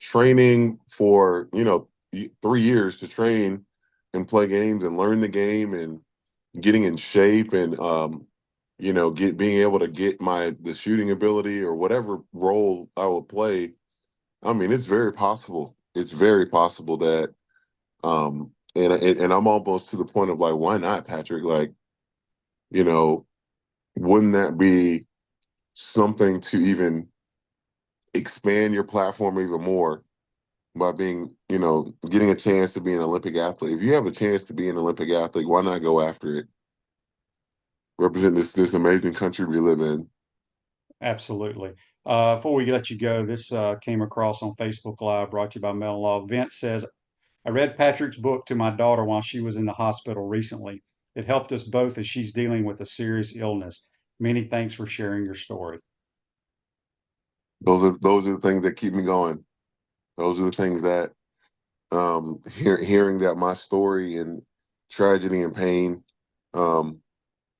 S5: training for, 3 years to train and play games and learn the game and getting in shape and, being able to get the shooting ability or whatever role I will play. I mean, it's very possible. It's very possible that, and I'm almost to the point of like, why not, Patrick? Like, you know, wouldn't that be something to even expand your platform even more by being, getting a chance to be an Olympic athlete? If you have a chance to be an Olympic athlete, why not go after it? Represent this amazing country we live in.
S2: Absolutely. Before we let you go, this came across on Facebook Live, brought to you by Mel Law. Vince says, I read Patric's book to my daughter while she was in the hospital recently. It helped us both as she's dealing with a serious illness. Many thanks for sharing your story.
S5: Those are the things that keep me going. Those are the things that hearing that my story and tragedy and pain,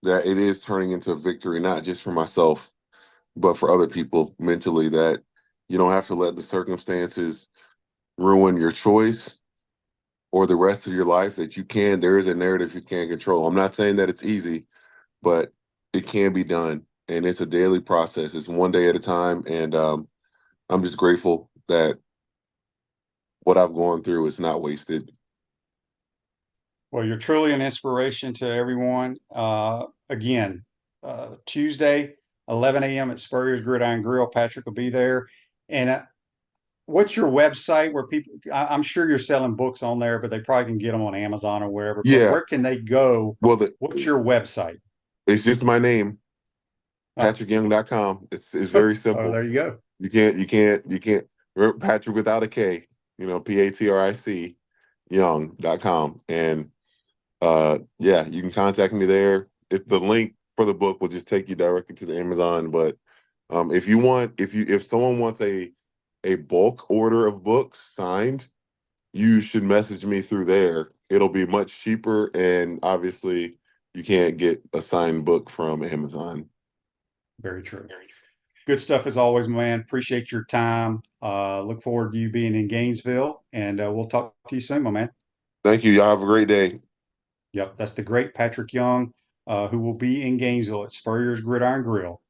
S5: that it is turning into a victory, not just for myself, but for other people mentally, that you don't have to let the circumstances ruin your choice or the rest of your life, that there is a narrative you can't control. I'm not saying that it's easy, but it can be done. And it's a daily process. It's one day at a time. And I'm just grateful that what I've gone through is not wasted.
S2: Well, you're truly an inspiration to everyone. Again, Tuesday, 11 a.m. at Spurrier's Gridiron Grill. Patric will be there. And what's your website where people, I'm sure you're selling books on there, but they probably can get them on Amazon or wherever. But
S5: Yeah.
S2: where can they go?
S5: Well,
S2: What's your website?
S5: it's just my name,
S2: Uh,
S5: patrickyoung.com. It's very
S2: oh,
S5: simple.
S2: there you go.
S5: You can't Patrick without a K, Patric young.com. And yeah, you can contact me there. If the link for the book will just take you directly to the Amazon. But if someone wants a bulk order of books signed, you should message me through there. It'll be much cheaper, and obviously you can't get a signed book from Amazon.
S2: Very true. Good stuff as always, man. Appreciate your time. Look forward to you being in Gainesville, and we'll talk to you soon, my man.
S5: Thank you. Y'all have a great day.
S2: Yep, that's the great Patric Young, who will be in Gainesville at Spurrier's Gridiron Grill,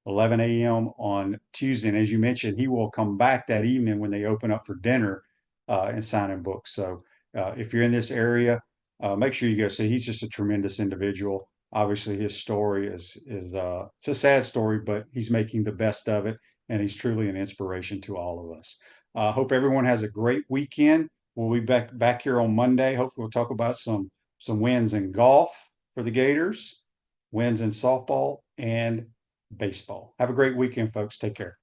S2: 11 a.m. on Tuesday. And as you mentioned, he will come back that evening when they open up for dinner and signing books. So if you're in this area, make sure you go see. He's just a tremendous individual. Obviously, his story is it's a sad story, but he's making the best of it, and he's truly an inspiration to all of us. Hope everyone has a great weekend. We'll be back here on Monday. Hopefully, we'll talk about some wins in golf for the Gators, wins in softball and baseball. Have a great weekend, folks. Take care.